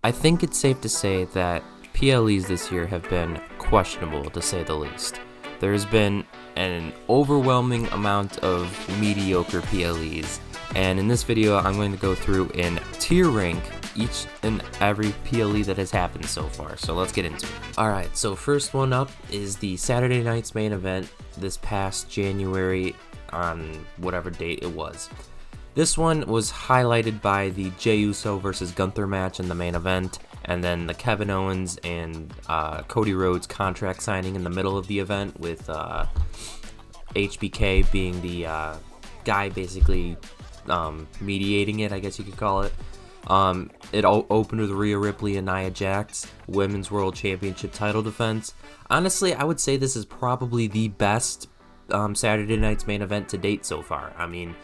I think it's safe to say that PLEs this year have been questionable, to say the least. There's been an overwhelming amount of mediocre PLEs, and in this video I'm going to go through and tier rank each and every PLE that has happened so far, so let's get into it. Alright, so first one up is the Saturday night's main event this past January on whatever date it was. This one was highlighted by the Jey Uso versus Gunther match in the main event, and then the Kevin Owens and Cody Rhodes contract signing in the middle of the event, with HBK being the guy basically mediating it, I guess you could call it. It opened with Rhea Ripley and Nia Jax Women's World Championship title defense. Honestly, I would say this is probably the best Saturday night's main event to date so far. I mean,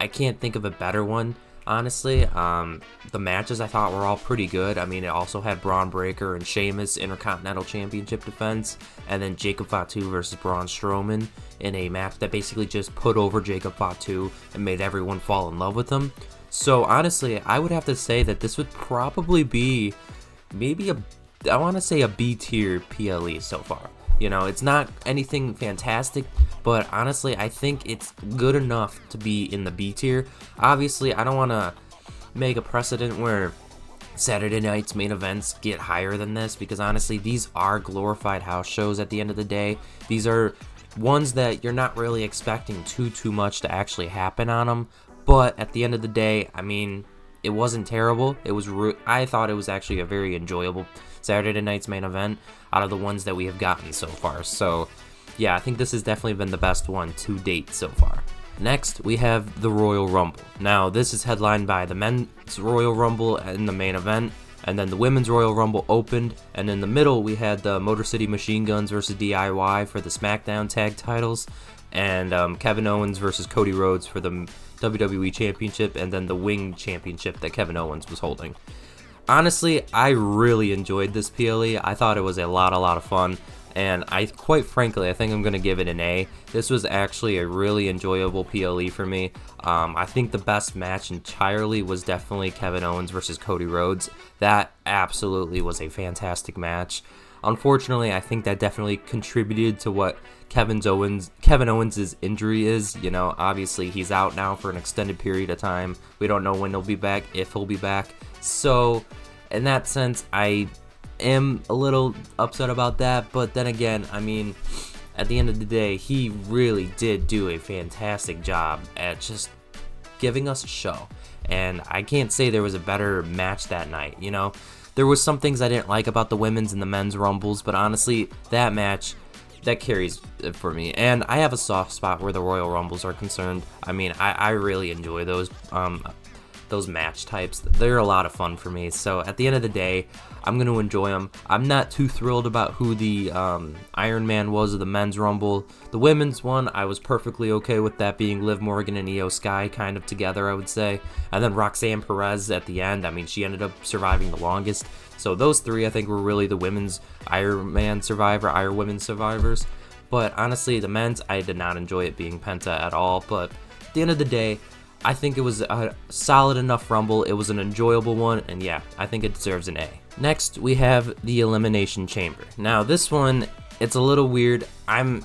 I can't think of a better one, honestly. The matches I thought were all pretty good. I mean, it also had Braun Breaker and Sheamus Intercontinental Championship defense, and then Jacob Fatu versus Braun Strowman in a match that basically just put over Jacob Fatu and made everyone fall in love with him. So honestly, I would have to say that this would probably be maybe I want to say a B tier PLE so far. You know, it's not anything fantastic, but honestly, I think it's good enough to be in the B tier. Obviously, I don't want to make a precedent where Saturday night's main events get higher than this, because honestly, these are glorified house shows at the end of the day. These are ones that you're not really expecting too much to actually happen on them, but at the end of the day, I mean, it wasn't terrible. It was I thought it was actually a very enjoyable Saturday night's main event out of the ones that we have gotten so far. So yeah, I think this has definitely been the best one to date so far. Next, we have the Royal Rumble. Now, this is headlined by the Men's Royal Rumble in the main event, and then the Women's Royal Rumble opened, and in the middle we had the Motor City Machine Guns versus DIY for the Smackdown tag titles, and Kevin Owens versus Cody Rhodes for the WWE Championship, and then the Wing Championship that Kevin Owens was holding. Honestly, I really enjoyed this PLE. I thought it was a lot of fun, and quite frankly, I think I'm going to give it an A. This was actually a really enjoyable PLE for me. I think the best match entirely was definitely Kevin Owens versus Cody Rhodes. That absolutely was a fantastic match. Unfortunately, I think that definitely contributed to what Kevin Owens' injury is. You know, obviously he's out now for an extended period of time. We don't know when he'll be back, if he'll be back. So, in that sense, I am a little upset about that. But then again, I mean, at the end of the day, he really did do a fantastic job at just giving us a show. And I can't say there was a better match that night, you know. There was some things I didn't like about the women's and the men's rumbles, but honestly, that match, that carries it for me. And I have a soft spot where the Royal Rumbles are concerned. I mean, I really enjoy those match types. They're a lot of fun for me. So at the end of the day, I'm going to enjoy them. I'm not too thrilled about who the Iron Man was of the men's rumble. The women's one, I was perfectly okay with that being Liv Morgan and Io Sky kind of together, I would say. And then Roxanne Perez at the end. I mean, she ended up surviving the longest. So those three, I think, were really the women's Iron Women survivors. But honestly, the men's, I did not enjoy it being Penta at all. But at the end of the day, I think it was a solid enough rumble. It was an enjoyable one, and yeah, I think it deserves an A. Next, we have the Elimination Chamber. Now, this one, it's a little weird. I'm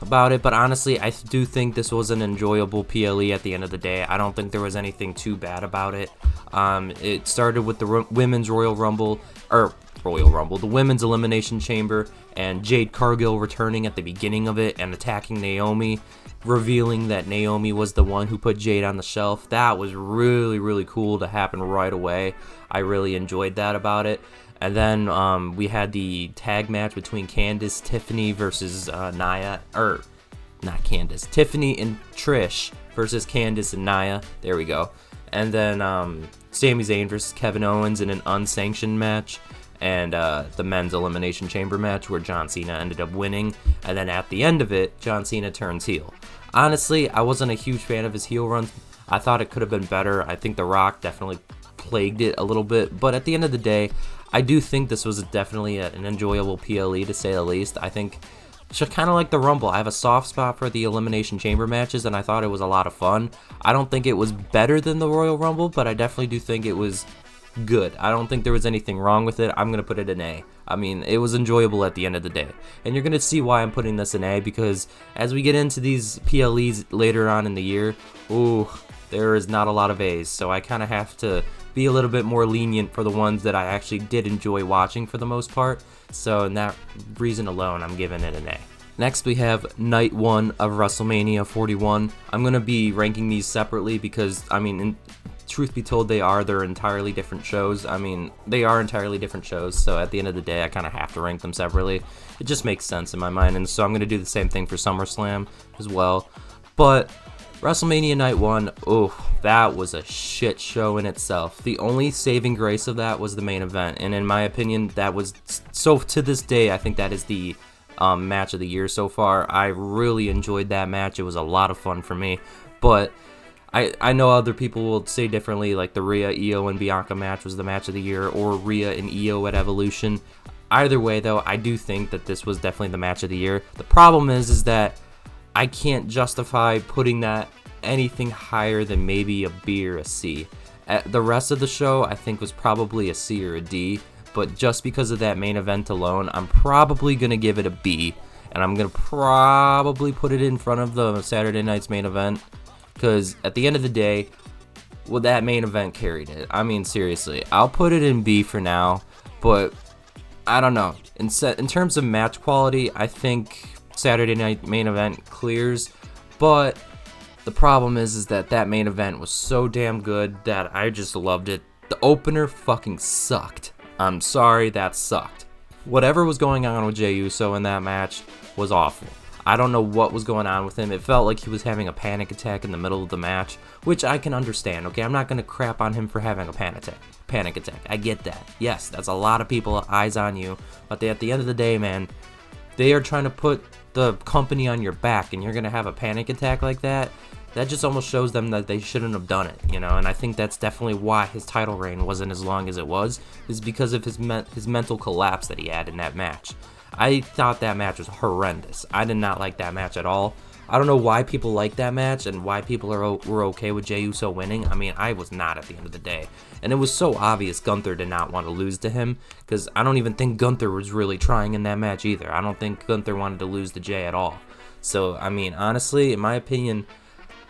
about it, but honestly, I do think this was an enjoyable PLE at the end of the day. I don't think there was anything too bad about it. It started with the Women's Royal Rumble, the Women's Elimination Chamber, and Jade Cargill returning at the beginning of it and attacking Naomi, revealing that Naomi was the one who put Jade on the shelf. That was really cool to happen right away. I really enjoyed that about it. And then we had the tag match between Candice, Tiffany versus Tiffany and Trish versus Candice and Nia. There we go. And then Sami Zayn versus Kevin Owens in an unsanctioned match. And the men's Elimination Chamber match where John Cena ended up winning. And then at the end of it, John Cena turns heel. Honestly, I wasn't a huge fan of his heel run. I thought it could have been better. I think The Rock definitely plagued it a little bit. But at the end of the day, I do think this was definitely an enjoyable PLE, to say the least. I think, just kind of like the Rumble, I have a soft spot for the Elimination Chamber matches, and I thought it was a lot of fun. I don't think it was better than the Royal Rumble, but I definitely do think it was good. I don't think there was anything wrong with it. I'm going to put it an A. I mean, it was enjoyable at the end of the day. And you're going to see why I'm putting this an A, because as we get into these PLEs later on in the year, ooh, there is not a lot of A's. So I kind of have to be a little bit more lenient for the ones that I actually did enjoy watching for the most part. So in that reason alone, I'm giving it an A. Next, we have Night 1 of WrestleMania 41. I'm going to be ranking these separately because, I mean, truth be told, they're entirely different shows. I mean, they are entirely different shows, so at the end of the day, I kind of have to rank them separately. It just makes sense in my mind, and so I'm going to do the same thing for SummerSlam as well. But WrestleMania Night 1, oh, that was a shit show in itself. The only saving grace of that was the main event, and in my opinion, that was, so to this day, I think that is the match of the year so far. I really enjoyed that match. It was a lot of fun for me, but I know other people will say differently, like the Rhea, Io, and Bianca match was the match of the year, or Rhea and Io at Evolution. Either way, though, I do think that this was definitely the match of the year. The problem is that I can't justify putting that anything higher than maybe a B or a C. The rest of the show, I think, was probably a C or a D, but just because of that main event alone, I'm probably going to give it a B, and I'm going to probably put it in front of the Saturday night's main event, because at the end of the day, well, that main event carried it. I mean, seriously, I'll put it in B for now, but I don't know. In terms of match quality, I think Saturday night main event clears, but the problem is that main event was so damn good that I just loved it. The opener fucking sucked. I'm sorry, that sucked. Whatever was going on with Jey Uso in that match was awful. I don't know what was going on with him. It felt like he was having a panic attack in the middle of the match, which I can understand, okay? I'm not going to crap on him for having a panic attack. I get that. Yes, that's a lot of people, eyes on you, but at the end of the day, man, they are trying to put the company on your back, and you're going to have a panic attack like that? That just almost shows them that they shouldn't have done it, you know, and I think that's definitely why his title reign wasn't as long as it was, is because of his mental collapse that he had in that match. I thought that match was horrendous. I did not like that match at all. I don't know why people like that match and why people were okay with Jey Uso winning. I mean, I was not at the end of the day. And it was so obvious Gunther did not want to lose to him, because I don't even think Gunther was really trying in that match either. I don't think Gunther wanted to lose to Jey at all. So, I mean, honestly, in my opinion,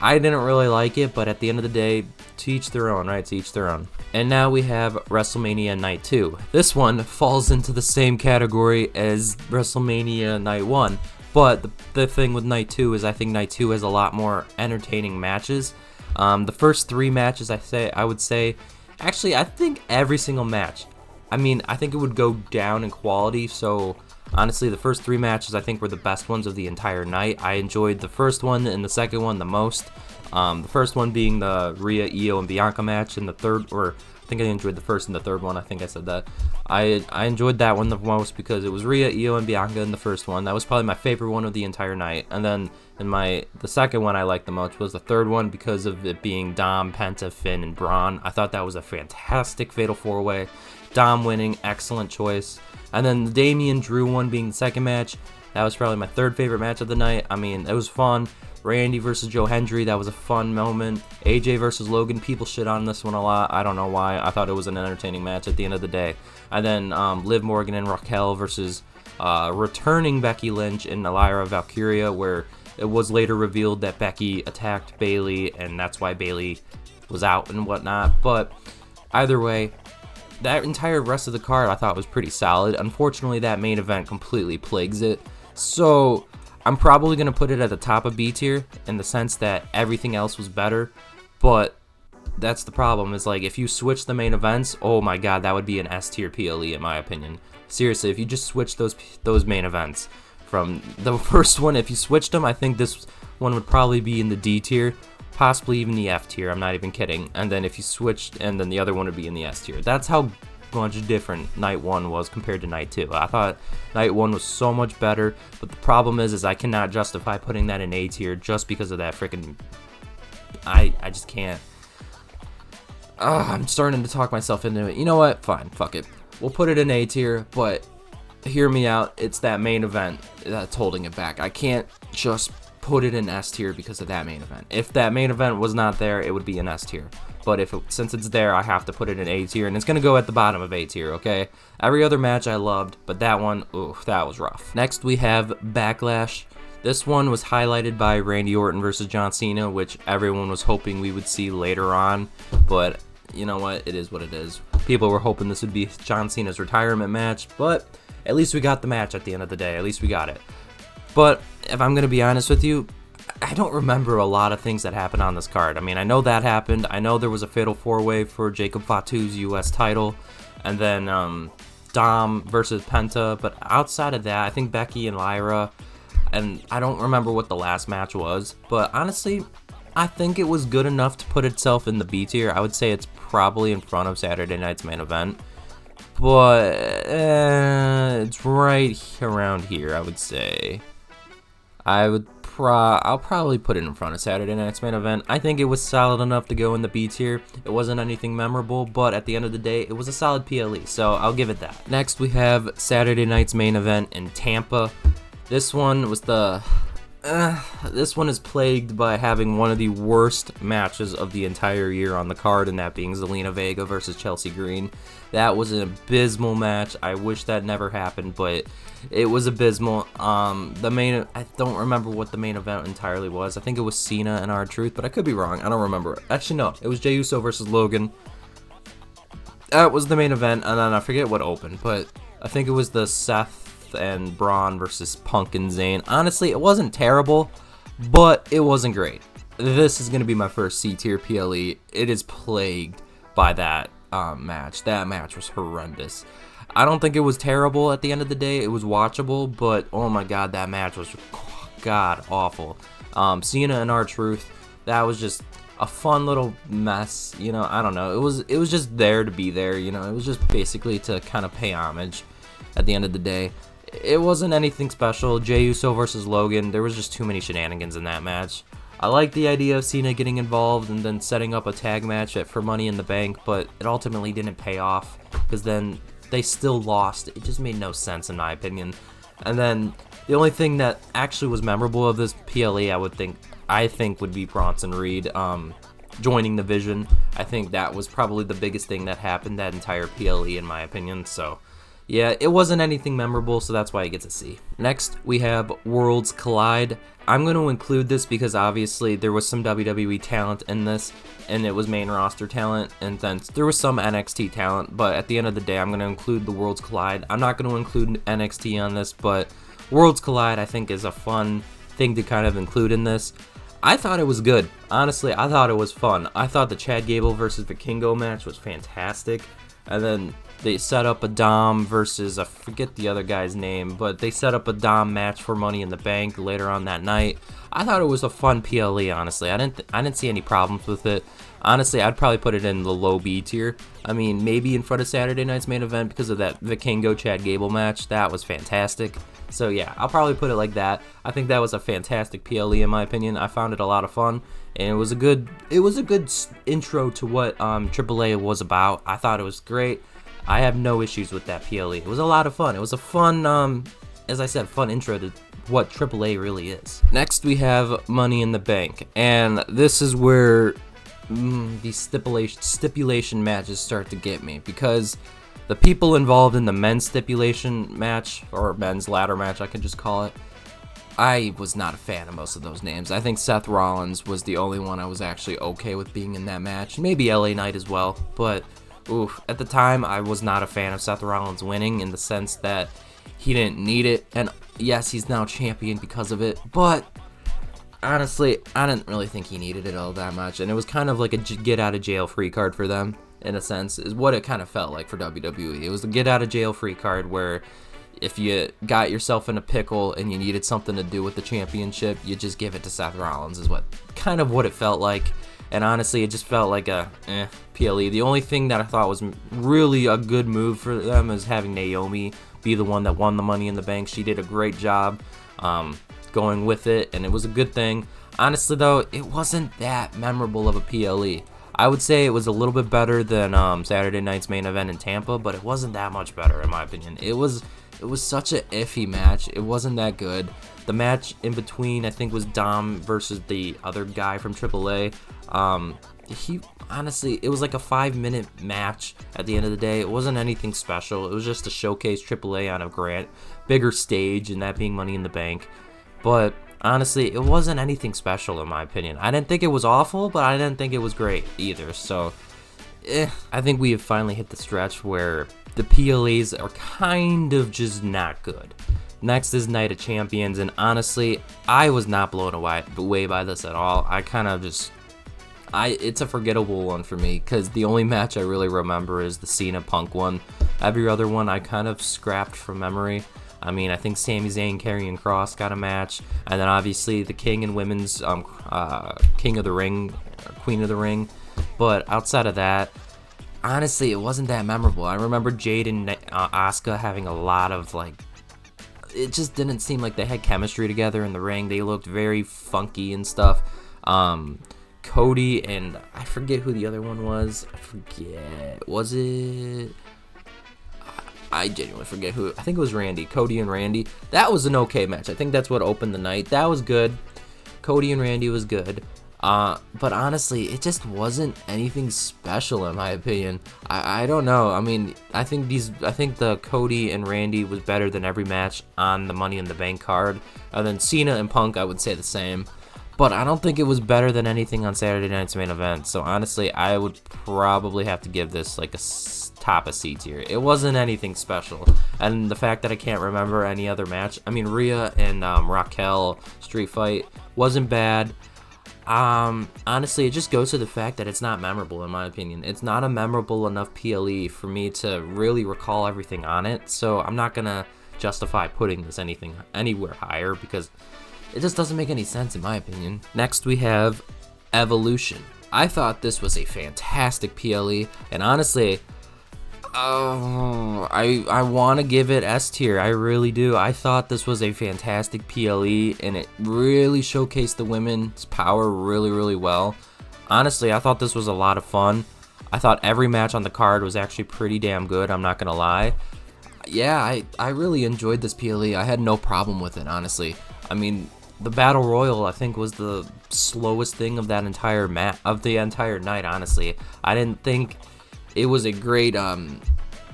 I didn't really like it, but at the end of the day, to each their own, right? To each their own. And now we have WrestleMania Night 2. This one falls into the same category as WrestleMania Night 1, but the thing with Night 2 is I think Night 2 has a lot more entertaining matches. The first 3 matches, I would say, actually, I think every single match, I mean, I think it would go down in quality, so honestly, the first 3 matches I think were the best ones of the entire night. I enjoyed the first one and the second one the most. The first one being the Rhea, Io, and Bianca match, and the third, or I think I enjoyed the first and the third one. I think I said that. I enjoyed that one the most because it was Rhea, Io, and Bianca in the first one. That was probably my favorite one of the entire night. And then the second one I liked the most was the third one because of it being Dom, Penta, Finn, and Braun. I thought that was a fantastic Fatal 4-Way. Dom winning, excellent choice. And then the Damian Drew one being the second match, that was probably my third favorite match of the night. I mean, it was fun. Randy versus Joe Hendry, that was a fun moment. AJ versus Logan, people shit on this one a lot. I don't know why. I thought it was an entertaining match at the end of the day. And then Liv Morgan and Raquel versus returning Becky Lynch and Lyra Valkyria, where it was later revealed that Becky attacked Bayley, and that's why Bayley was out and whatnot. But either way, that entire rest of the card I thought was pretty solid. Unfortunately, that main event completely plagues it. So I'm probably going to put it at the top of B tier in the sense that everything else was better. But that's the problem, is like if you switch the main events, oh my god, that would be an S tier PLE in my opinion. Seriously, if you just switch those main events from the first one, if you switched them, I think this one would probably be in the D tier. Possibly even the F tier, I'm not even kidding. And then if you switched, and then the other one would be in the S tier. That's how much different Night 1 was compared to Night 2. I thought Night 1 was so much better, but the problem is I cannot justify putting that in A tier just because of that freaking... I just can't. I'm starting to talk myself into it. You know what? Fine, fuck it. We'll put it in A tier, but hear me out. It's that main event that's holding it back. I can't just put it in S tier because of that main event. If that main event was not there, it would be an S tier. but since it's there, I have to put it in A tier, and it's gonna go at the bottom of A tier, okay? Every other match I loved, but that one, ooh, that was rough. Next, we have Backlash. This one was highlighted by Randy Orton versus John Cena, which everyone was hoping we would see later on, but you know what? It is what it is. People were hoping this would be John Cena's retirement match, but at least we got the match at the end of the day. At least we got it. But if I'm going to be honest with you, I don't remember a lot of things that happened on this card. I mean, I know that happened. I know there was a fatal 4-way for Jacob Fatu's U.S. title, and then Dom versus Penta. But outside of that, I think Becky and Lyra, and I don't remember what the last match was. But honestly, I think it was good enough to put itself in the B tier. I would say it's probably in front of Saturday night's main event. But it's right around here, I would say. I'll probably put it in front of Saturday night's main event. I think it was solid enough to go in the B tier. It wasn't anything memorable, but at the end of the day, it was a solid PLE, so I'll give it that. Next, we have Saturday night's main event in Tampa. This one was this one is plagued by having one of the worst matches of the entire year on the card, and that being Zelina Vega versus Chelsea Green. That was an abysmal match. I wish that never happened, but it was abysmal. I don't remember what the main event entirely was. I think it was Cena and R-Truth, but I could be wrong. I don't remember. Actually, no. It was Jey Uso versus Logan. That was the main event, and then I forget what opened, but I think it was the Seth and Braun versus Punk and Zayn. Honestly, it wasn't terrible, but it wasn't great. This is going to be my first C tier PLE. It is plagued by that match. That match was horrendous. I don't think it was terrible at the end of the day. It was watchable, but oh my god, that match was god awful. Cena and R-Truth, that was just a fun little mess. You know, I don't know. It was just there to be there. You know, it was just basically to kind of pay homage at the end of the day. It wasn't anything special. Jey Uso versus Logan, there was just too many shenanigans in that match. I like the idea of Cena getting involved and then setting up a tag match for Money in the Bank, but it ultimately didn't pay off because then they still lost. It just made no sense in my opinion. And then the only thing that actually was memorable of this PLE, I think would be Bronson Reed joining the Vision. I think that was probably the biggest thing that happened that entire PLE in my opinion. So yeah, it wasn't anything memorable, so that's why it gets a C. Next, we have Worlds Collide. I'm going to include this because obviously there was some WWE talent in this, and it was main roster talent, and then there was some NXT talent, but at the end of the day, I'm going to include the Worlds Collide. I'm not going to include NXT on this, but Worlds Collide I think is a fun thing to kind of include in this. I thought it was good. Honestly, I thought it was fun. I thought the Chad Gable versus Vikingo match was fantastic, and then they set up a Dom versus, I forget the other guy's name, but they set up a Dom match for Money in the Bank later on that night. I thought it was a fun PLE, honestly. I didn't see any problems with it. Honestly, I'd probably put it in the low B tier. I mean, maybe in front of Saturday night's main event because of that Vikingo Chad Gable match. That was fantastic. So yeah, I'll probably put it like that. I think that was a fantastic PLE in my opinion. I found it a lot of fun, and it was a good intro to what AAA was about. I thought it was great. I have no issues with that PLE. It was a lot of fun. It was a fun, as I said, fun intro to what AAA really is. Next, we have Money in the Bank, and this is where these stipulation matches start to get me, because the people involved in the men's stipulation match, or men's ladder match, I could just call it, I was not a fan of most of those names. I think Seth Rollins was the only one I was actually okay with being in that match. Maybe LA Knight as well, but oof, at the time, I was not a fan of Seth Rollins winning in the sense that he didn't need it, and yes, he's now champion because of it, but honestly, I didn't really think he needed it all that much, and it was kind of like a get-out-of-jail-free card for them, in a sense, is what it kind of felt like for WWE. It was the get-out-of-jail-free card where if you got yourself in a pickle and you needed something to do with the championship, you just give it to Seth Rollins, is what it felt like. And honestly, it just felt like a PLE. The only thing that I thought was really a good move for them is having Naomi be the one that won the Money in the Bank. She did a great job going with it, and it was a good thing. Honestly, though, it wasn't that memorable of a PLE. I would say it was a little bit better than Saturday night's main event in Tampa, but it wasn't that much better in my opinion. It was such an iffy match. It wasn't that good. The match in between, I think, was Dom versus the other guy from AAA. he honestly, it was like a 5-minute match at the end of the day. It wasn't anything special. It was just to showcase AAA on a bigger stage, and that being Money in the Bank. But honestly, it wasn't anything special in my opinion. I didn't think it was awful, but I didn't think it was great either. So, I think we have finally hit the stretch where the PLEs are kind of just not good. Next is Night of Champions, and honestly, I was not blown away by this at all. I kind of just, it's a forgettable one for me, because the only match I really remember is the Cena Punk one. Every other one I kind of scrapped from memory. I mean, I think Sami Zayn, Karrion Kross got a match, and then obviously the King and Women's King of the Ring, Queen of the Ring. But outside of that, honestly, it wasn't that memorable. I remember Jade and Asuka having a lot of it just didn't seem like they had chemistry together in the ring. They looked very funky and stuff. Cody and I forget who the other one was. Was it? I genuinely forget who. I think it was Randy. Cody and Randy. That was an okay match. I think that's what opened the night. That was good. Cody and Randy was good. But honestly, it just wasn't anything special in my opinion. I don't know. I mean, I think the Cody and Randy was better than every match on the Money in the Bank card. And then Cena and Punk, I would say the same. But I don't think it was better than anything on Saturday night's main event. So honestly, I would probably have to give this like a top of C tier. It wasn't anything special. And the fact that I can't remember any other match. I mean, Rhea and Raquel street fight wasn't bad. Honestly, it just goes to the fact that it's not memorable in my opinion. It's not a memorable enough PLE for me to really recall everything on it, so I'm not gonna justify putting this anywhere higher because it just doesn't make any sense in my opinion. Next we have Evolution. I thought this was a fantastic PLE, and honestly, I want to give it S tier. I really do. I thought this was a fantastic PLE, and it really showcased the women's power really, really well. Honestly, I thought this was a lot of fun. I thought every match on the card was actually pretty damn good. I'm not going to lie. Yeah, I really enjoyed this PLE. I had no problem with it, honestly. I mean, the Battle Royal, I think, was the slowest thing of that entire night, honestly. I didn't think it was a great,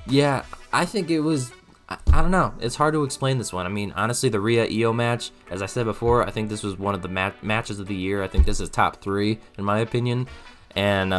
yeah, I think it was, I don't know, it's hard to explain this one. I mean, honestly, the Rhea Io match, as I said before, I think this was one of the matches of the year. I think this is top 3, in my opinion. And,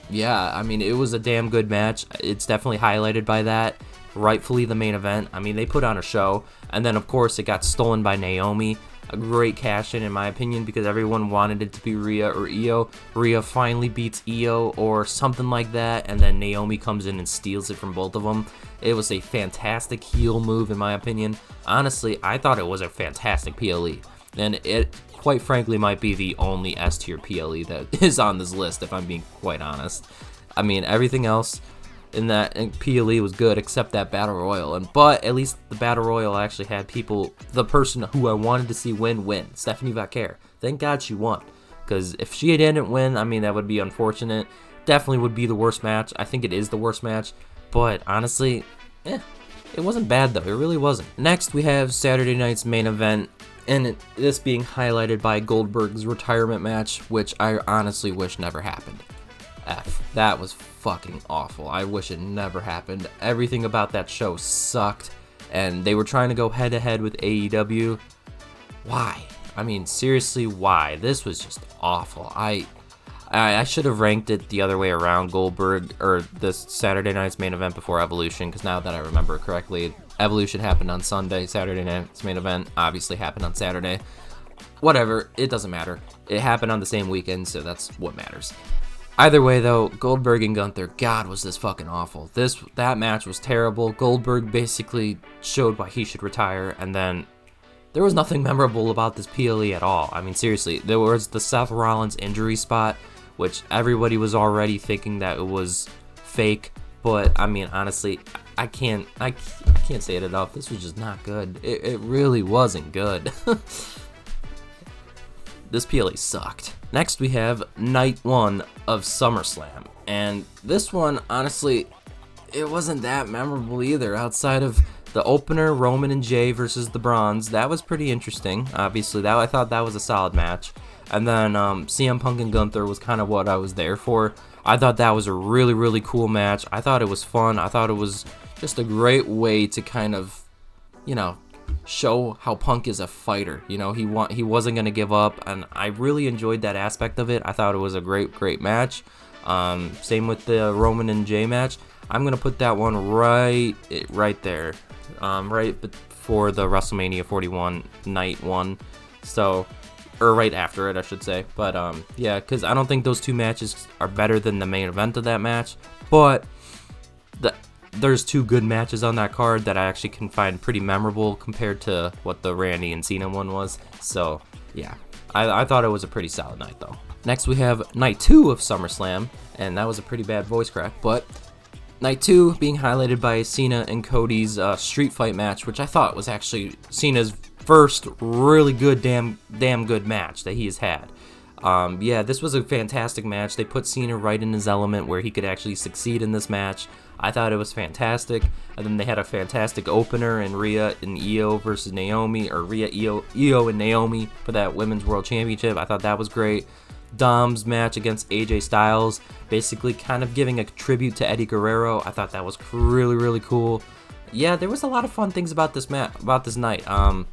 yeah, I mean, it was a damn good match. It's definitely highlighted by that. Rightfully the main event. I mean, they put on a show. And then, of course, it got stolen by Naomi. A great cash-in, in my opinion, because everyone wanted it to be Rhea or Io. Rhea finally beats Io or something like that, and then Naomi comes in and steals it from both of them. It was a fantastic heel move, in my opinion. Honestly, I thought it was a fantastic PLE, and it, quite frankly, might be the only S-tier PLE that is on this list, if I'm being quite honest. I mean, everything else in that PLE was good except that Battle Royal, but at least the Battle Royal actually had the person who I wanted to see win. Stephanie Vaquer. Thank God she won, because if she didn't win, I mean, that would be unfortunate. Definitely would be the worst match. I think it is the worst match, but honestly, it wasn't bad though. It really wasn't. Next we have Saturday night's main event, and this being highlighted by Goldberg's retirement match, which I honestly wish never happened. That was fucking awful. I wish it never happened. Everything about that show sucked, and they were trying to go head to head with AEW. Why? I mean, seriously, why? This was just awful. I should have ranked it the other way around, Goldberg, or this Saturday night's main event before Evolution, because now that I remember it correctly, Evolution happened on Sunday, Saturday night's main event obviously happened on Saturday. Whatever, it doesn't matter. It happened on the same weekend, so that's what matters. Either way, though, Goldberg and Gunther, God, was this fucking awful. That match was terrible. Goldberg basically showed why he should retire, and then there was nothing memorable about this PLE at all. I mean, seriously, there was the Seth Rollins injury spot, which everybody was already thinking that it was fake, but I mean, honestly, I can't say it enough. This was just not good. It really wasn't good. This PLE sucked. Next we have night 1 of SummerSlam, and this one, honestly, it wasn't that memorable either. Outside of the opener, Roman and Jay versus the Bronze, that was pretty interesting. Obviously, I thought that was a solid match. And then CM Punk and Gunther was kind of what I was there for. I thought that was a really, really cool match. I thought it was fun. I thought it was just a great way to kind of, you know, show how Punk is a fighter. You know, he wasn't going to give up, and I really enjoyed that aspect of it. I thought it was a great match. Same with the Roman and Jay match. I'm going to put that one right there, right before the WrestleMania 41 night one. So, or right after it, I should say. But yeah, because I don't think those two matches are better than the main event of that match. But there's two good matches on that card that I actually can find pretty memorable compared to what the Randy and Cena one was. So yeah, I thought it was a pretty solid night though. Next we have night 2 of SummerSlam, and that was a pretty bad voice crack, but night 2 being highlighted by Cena and Cody's street fight match, which I thought was actually Cena's first really good, damn good match that he has had. Yeah, this was a fantastic match. They put Cena right in his element where he could actually succeed in this match. I thought it was fantastic. And then they had a fantastic opener in Rhea and Io versus Naomi, or Rhea, Io and Naomi for that Women's World Championship. I thought that was great. Dom's match against AJ Styles, basically kind of giving a tribute to Eddie Guerrero. I thought that was really, really cool. Yeah, there was a lot of fun things about this night. I'm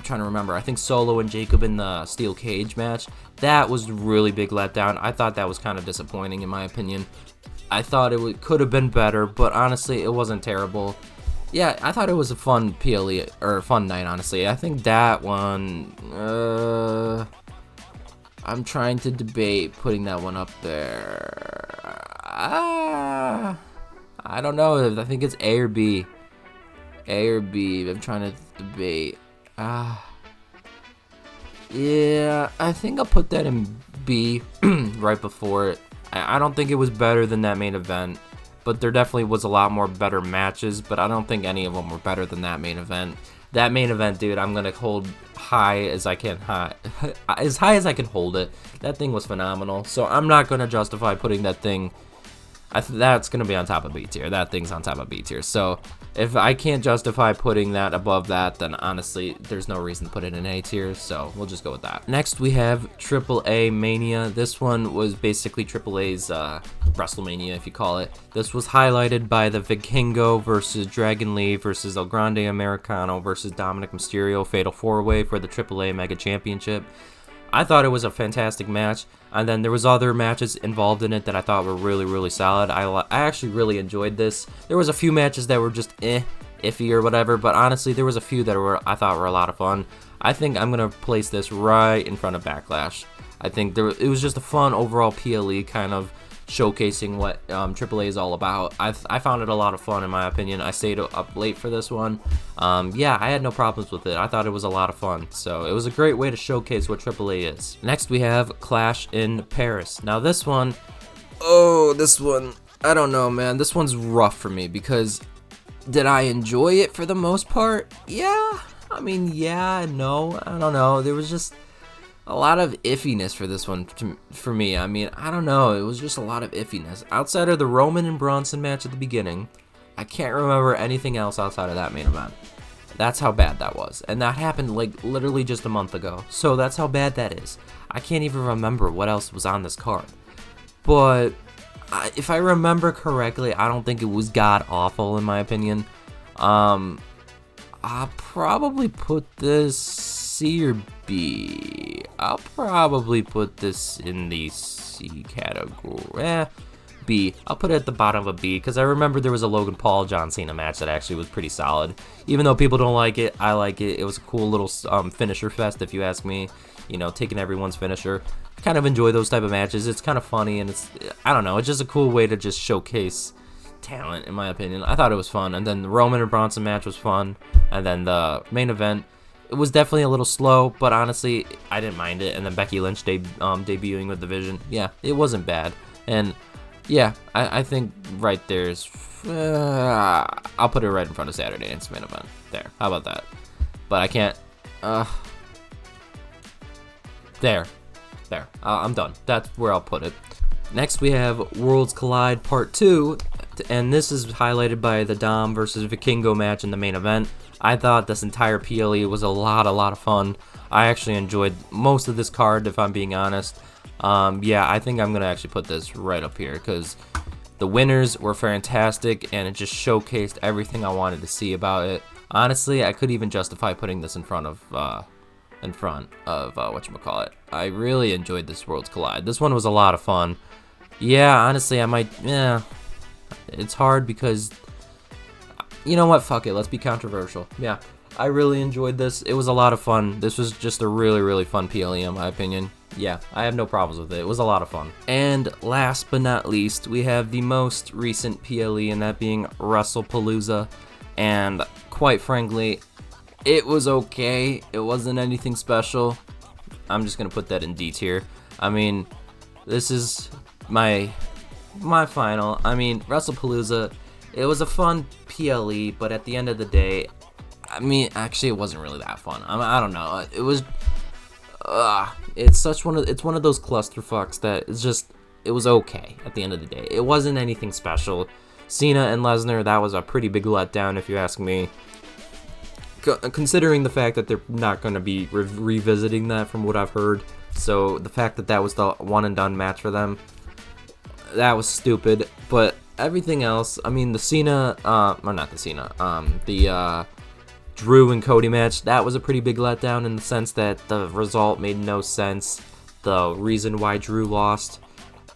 trying to remember. I think Solo and Jacob in the steel cage match. That was a really big letdown. I thought that was kind of disappointing in my opinion. I thought it could have been better, but honestly, it wasn't terrible. Yeah, I thought it was a fun PLE, or fun night, honestly. I think that one, I'm trying to debate putting that one up there. I don't know. I think it's A or B. A or B. I'm trying to debate. Yeah, I think I'll put that in B right before it. I don't think it was better than that main event, but there definitely was a lot more better matches, but I don't think any of them were better than that main event. That main event, dude, I'm gonna hold high as I can, as high as I can hold it. That thing was phenomenal, so I'm not gonna justify putting that thing. That's gonna be on top of B tier. That thing's on top of B tier. So if I can't justify putting that above that, then honestly, there's no reason to put it in A tier. So we'll just go with that. Next, we have AAA Mania. This one was basically AAA's WrestleMania, if you call it. This was highlighted by the Vikingo versus Dragon Lee versus El Grande Americano versus Dominic Mysterio Fatal 4-Way for the AAA Mega Championship. I thought it was a fantastic match, and then there was other matches involved in it that I thought were really, really solid. I actually really enjoyed this. There was a few matches that were just iffy or whatever, but honestly, there was a few that I thought were a lot of fun. I think I'm gonna place this right in front of Backlash. I think it was just a fun overall PLE, kind of showcasing what AAA is all about. I found it a lot of fun, in my opinion. I stayed up late for this one. Yeah, I had no problems with it. I thought it was a lot of fun. So it was a great way to showcase what AAA is. Next, we have Clash in Paris. Now this one, I don't know, man. This one's rough for me because did I enjoy it for the most part? Yeah. I mean, yeah, no. I don't know. There was just a lot of iffiness for this one for me. I mean, I don't know. It was just a lot of iffiness. Outside of the Roman and Bronson match at the beginning, I can't remember anything else outside of that main event. That's how bad that was. And that happened like literally just a month ago. So that's how bad that is. I can't even remember what else was on this card. But if I remember correctly, I don't think it was god awful in my opinion. I'll probably put this C or B. I'll probably put this in the C category. B. I'll put it at the bottom of a B because I remember there was a Logan Paul John Cena match that actually was pretty solid. Even though people don't like it, I like it. It was a cool little finisher fest, if you ask me. You know, taking everyone's finisher. I kind of enjoy those type of matches. It's kind of funny and I don't know, it's just a cool way to just showcase talent, in my opinion. I thought it was fun. And then the Roman and Bronson match was fun. And then the main event, it was definitely a little slow, but honestly, I didn't mind it. And then Becky Lynch debuting with the Vision. Yeah, it wasn't bad. And yeah, I think right there's, I'll put it right in front of Saturday Night's main event. There, how about that? But I can't, there, I'm done. That's where I'll put it. Next we have Worlds Collide Part 2. and this is highlighted by the Dom versus Vikingo match in the main event. I thought this entire PLE was a lot of fun. I actually enjoyed most of this card, if I'm being honest. Yeah, I think I'm gonna actually put this right up here because the winners were fantastic, and it just showcased everything I wanted to see about it. Honestly, I could even justify putting this in front of whatchamacallit. I really enjoyed this Worlds Collide. This one was a lot of fun. Yeah, honestly, I might, it's hard because, you know what, fuck it, let's be controversial. Yeah, I really enjoyed this. It was a lot of fun. This was just a really fun PLE in my opinion. Yeah, I have no problems with it. It was a lot of fun. And last but not least, we have the most recent PLE, and that being WrestlePalooza. And quite frankly, it was okay. It wasn't anything special. I'm just gonna put that in D tier. I mean, this is my final. I mean, WrestlePalooza, it was a fun PLE, but at the end of the day, I mean, actually, it wasn't really that fun. I don't know. It was. It's one of those clusterfucks that it's just, it was okay at the end of the day. It wasn't anything special. Cena and Lesnar, that was a pretty big letdown if you ask me. Considering the fact that they're not going to be revisiting that from what I've heard. So the fact that that was the one and done match for them, that was stupid. But everything else, I mean, the Cena, or not the Cena, the Drew and Cody match, that was a pretty big letdown in the sense that the result made no sense. The reason why Drew lost,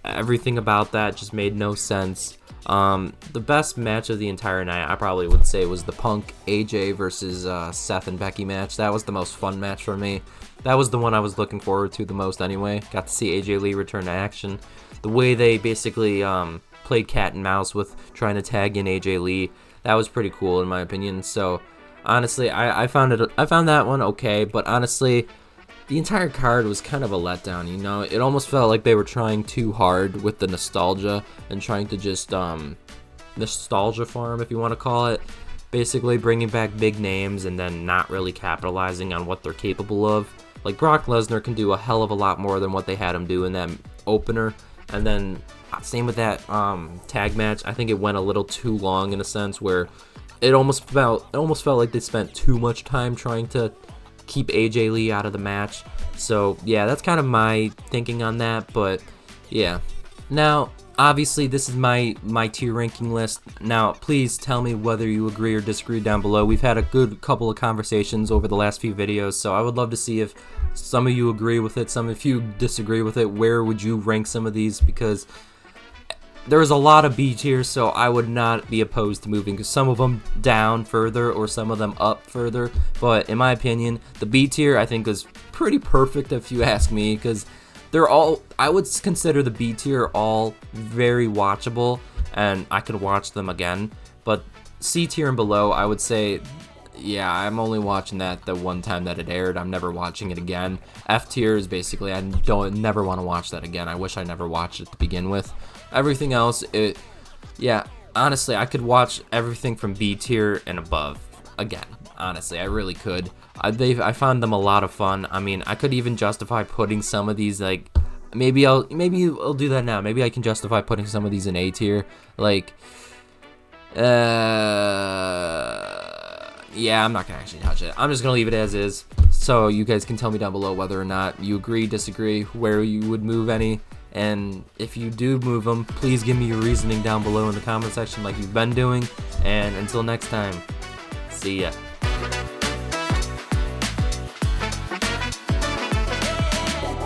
everything about that just made no sense. The best match of the entire night, I probably would say, was the Punk AJ versus Seth and Becky match. That was the most fun match for me. That was the one I was looking forward to the most anyway. Got to see AJ Lee return to action. The way they basically played cat and mouse with trying to tag in AJ Lee, that was pretty cool in my opinion. So honestly, I found that one okay, but honestly, the entire card was kind of a letdown, you know? It almost felt like they were trying too hard with the nostalgia and trying to just, nostalgia farm, if you want to call it. Basically bringing back big names and then not really capitalizing on what they're capable of. Like, Brock Lesnar can do a hell of a lot more than what they had him do in that opener. And then, same with that tag match. I think it went a little too long in a sense where it almost felt like they spent too much time trying to keep AJ Lee out of the match. So yeah, that's kind of my thinking on that. But yeah, now obviously this is my tier ranking list. Now please tell me whether you agree or disagree down below. We've had a good couple of conversations over the last few videos, so I would love to see if some of you agree with it, some of you disagree with it. Where would you rank some of these? Because there's a lot of B tiers, so I would not be opposed to moving some of them down further or some of them up further. But in my opinion, the B tier I think is pretty perfect if you ask me, because they're all, I would consider the B tier all very watchable, and I could watch them again. But C tier and below, I would say, yeah, I'm only watching that the one time that it aired. I'm never watching it again. F tier is basically, I never want to watch that again. I wish I never watched it to begin with. Everything else, yeah, honestly, I could watch everything from B tier and above again. Honestly, I really could. I found them a lot of fun. I mean, I could even justify putting some of these, like, maybe I'll do that now. Maybe I can justify putting some of these in A tier. Like, yeah, I'm not gonna actually touch it. I'm just gonna leave it as is. So you guys can tell me down below whether or not you agree, disagree, where you would move any. And if you do move them, please give me your reasoning down below in the comment section like you've been doing. And until next time, see ya.